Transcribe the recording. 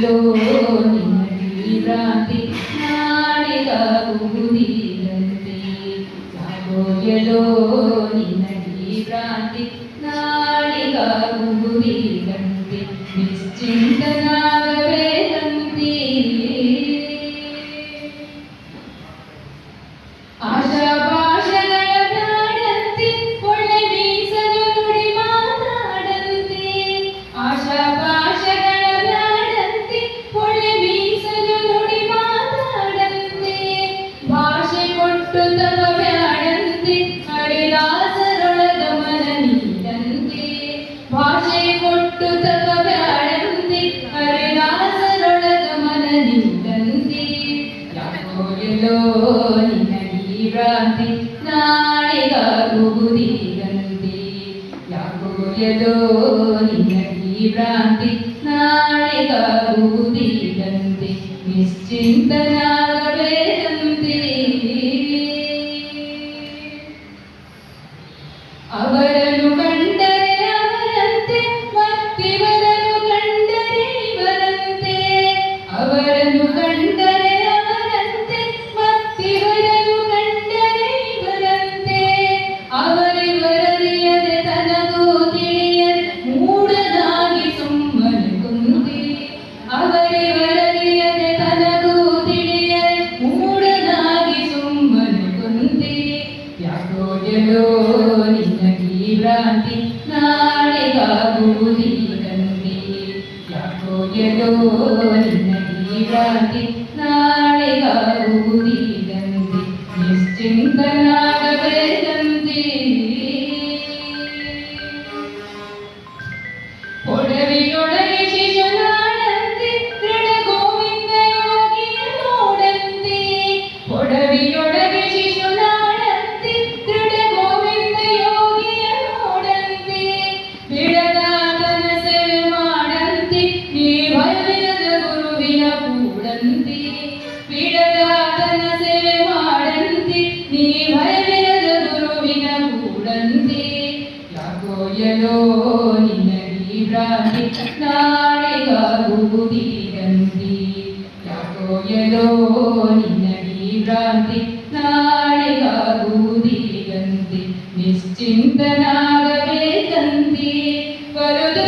ಯಾಕೋಯಲೋ ನಿನ್ನಡಿ ಭ್ರಾಂತಿ ನಾಳೆಗಾಗುವುದಿಲ್ಲಂತೆ ಯಾಕೋಯಲೋ ನಿನ್ನಡಿ ಭ್ರಾಂತಿ ನಾಳೆಗಾಗುವುದಿಲ್ಲಂತೆ ನಿಶ್ಚಿಂತನಾಗಬೇಕಂತೆ ಆಶಾಭಾಷಗಳ ಬ್ಯಾಡಂತೆ ಒಳ್ಳೆ ಮೀಸಲು ನುಡಿ ಮಾತಾಡಂತೆ ಆಶಾಭಾಷಗಳ ಬ್ಯಾಡಂತೆ ಒಳ್ಳೆ ಮೀಸಲು ನುಡಿ ಮಾತಾಡಂತೆ ಭಾಷೆ ಕೊಟ್ಟು ತವ ಬ್ಯಾಡಂತೆ ಹರಿದಾಸರೊಳಗ ಮನ ನೀಡಂತೆ ಭಾಷೆ ಕೊಟ್ಟು ತವ ಬ್ಯಾಡಂತೆ ಹರಿದಾಸರೊಳಗ ಮನ ನೀಡಂತೆ ಯಾಕೋಯಲೋ ಭ್ರಾಂತಿ ನಾಳೆಗಾಗುವುದಿಲ್ಲಂತೆ ಯಾಕೋಯಲೋ ನಿನ್ನಡಿ ಭ್ರಾಂತಿ ನಾಳೆಗಾಗುವುದಿಲ್ಲಂತೆ ನಿಶ್ಚಿಂತನಾಗಬೇಕಂತೆ ಅವರನ್ನು ಕಂಡರೆ ಅವರಂತೆ ಮತ್ತಿವರನ್ನು ಕಂಡರೆ ಇವರಂತೆ ಅವರನ್ನು ಕಂಡರೆ ಅವರಂತೆ ಮತ್ತಿವರನ್ನು ಕಂಡರೆ ಇವರಂತೆ ಅವರಿವರರಿಯದೆ ತನಗೂ ತಿಳಿಯದೆ ಮೂಢನಾಗಿ ಸುಮ್ಮನೆ ಕುಂತೆ ಅವರಿವರರಿಯದೆ ತನಗೂ ತಿಳಿಯದೆ ಮೂಢನಾಗಿ ಸುಮ್ಮನೆ ಕುಂತೆ ಯಾಕೋಯಲೋ ನಿನ್ನಡಿ ಭ್ರಾಂತಿ ನಾಳೆಗಾಗುವುದಿಲ್ಲಂತೆ ಯಾಕೋಯಲೋ ನಿನ್ನಡಿ ಭ್ರಾಂತಿ ನಾಳೆಗಾಗುವುದಿಲ್ಲಂತೆ ನಿಶ್ಚಿಂತನಾಗಬೇಕಂತೆ ಒಡವಿಯೊಳಗೆ ಶಿಶುನಾಳಂತೆ ದೃಢ ಗೋವಿಂದ ಯೋಗಿಯ ನೋಡಂತೆ ಒಡವಿಯೊಳಗೆ ಶಿಶುನಾಳಂತೆ ದೃಢ ಗೋವಿಂದ ಯೋಗಿಯ ನೋಡಂತೆ ಬಿಡದಾತನ ಸೇವೆ ಮಾಡಂತೆ ನೀ ಭಯವಿರದ ಗುರುವಿನ ಕೂಡಂತೆ ಬಿಡದಾತನ ಸೇವೆ ಮಾಡಂತೆ ನೀ ಭಯವಿರದ ಗುರುವಿನ ಕೂಡಂತೆ ಯಾಕೋಯಲೋ ನಿನ್ನಡಿ ಭ್ರಾಂತಿ ನಾಳೆಗಾಗುವುದಿಲ್ಲಂತೆ ಯಾಕೋಯಲೋ ನಿನ್ನಡಿ ಭ್ರಾಂತಿ ನಾಳೆಗಾಗುವುದಿಲ್ಲಂತೆ ನಿಶ್ಚಿಂತನಾಗಬೇಕಂತೆ ಬರುದು